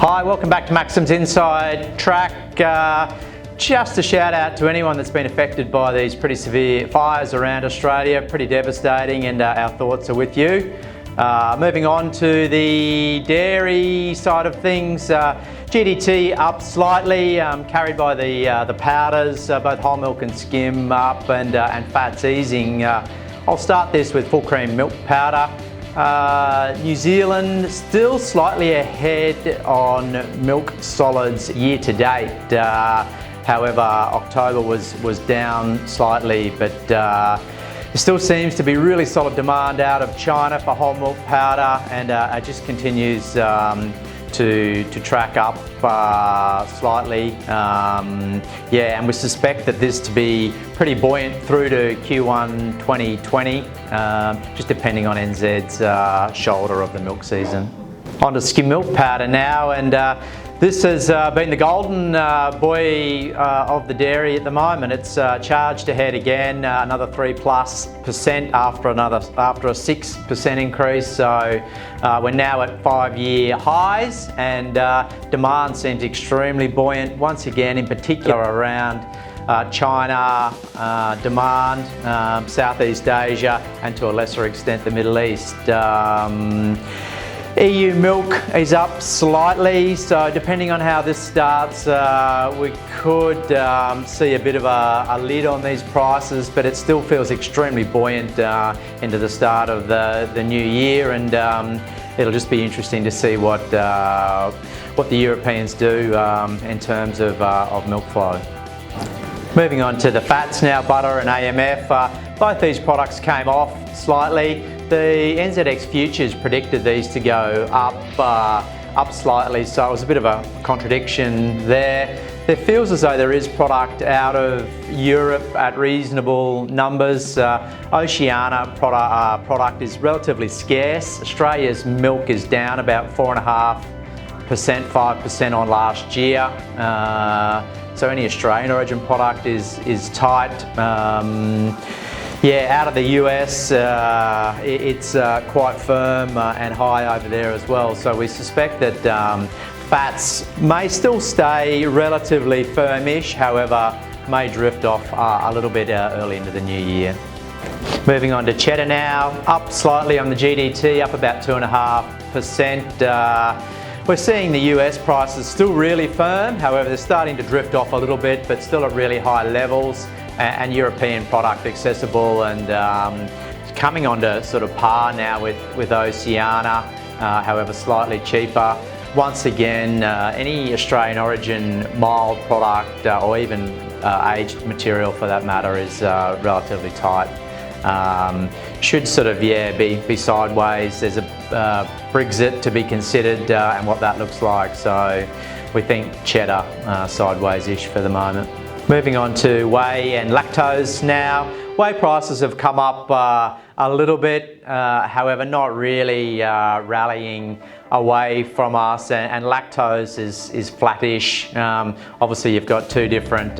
Hi, welcome back to Maxim's Inside Track. Just a shout out to anyone that's been affected by these pretty severe fires around Australia, pretty devastating, and our thoughts are with you. Moving on to the dairy side of things, GDT up slightly, carried by the powders, both whole milk and skim up, and fats easing. I'll start this with full cream milk powder. New Zealand still slightly ahead on milk solids year to date. However, October was down slightly, but there still seems to be really solid demand out of China for whole milk powder, and it just continues to track up slightly. And we suspect that this to be pretty buoyant through to Q1 2020, just depending on NZ's shoulder of the milk season. On to skim milk powder now, and this has been the golden boy of the dairy at the moment. It's charged ahead again, another 3+% after a 6% increase. So we're now at 5-year highs, and demand seems extremely buoyant once again, in particular around China demand, Southeast Asia, and to a lesser extent the Middle East. EU milk is up slightly, so depending on how this starts, we could see a bit of a lid on these prices, but it still feels extremely buoyant into the start of the new year, and it'll just be interesting to see what the Europeans do in terms of milk flow. Moving on to the fats now, butter and AMF. Both these products came off slightly. The NZX futures predicted these to go up slightly, so it was a bit of a contradiction there. It feels as though there is product out of Europe at reasonable numbers. Oceania product is relatively scarce. Australia's milk is down about 4.5%, 5% on last year. So any Australian origin product is tight. Out of the US, it's quite firm and high over there as well. So we suspect that fats may still stay relatively firmish, however, may drift off a little bit early into the new year. Moving on to cheddar now, up slightly on the GDT, up about 2.5%. We're seeing the US prices still really firm, however they're starting to drift off a little bit, but still at really high levels, and European product accessible and coming onto sort of par now with Oceania, however slightly cheaper. Once again, any Australian origin mild product or even aged material for that matter is relatively tight. Should sort of be sideways. There's a Brexit to be considered and what that looks like, so we think cheddar sideways-ish for the moment. Moving on to whey and lactose now. Whey prices have come up a little bit, however not really rallying away from us, and lactose is flattish. Obviously you've got two different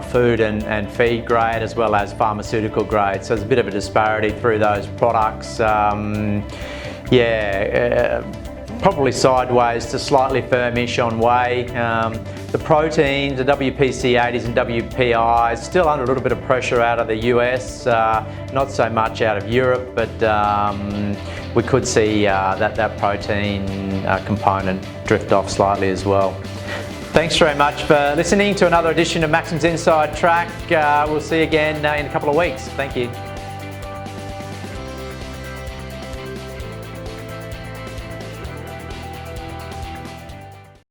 food and feed grade as well as pharmaceutical grade, so there's a bit of a disparity through those products. Probably sideways to slightly firmish on whey. The proteins, the WPC80s and WPIs, still under a little bit of pressure out of the US, not so much out of Europe, but we could see that protein component drift off slightly as well. Thanks very much for listening to another edition of Maxim's Inside Track. We'll see you again in a couple of weeks. Thank you.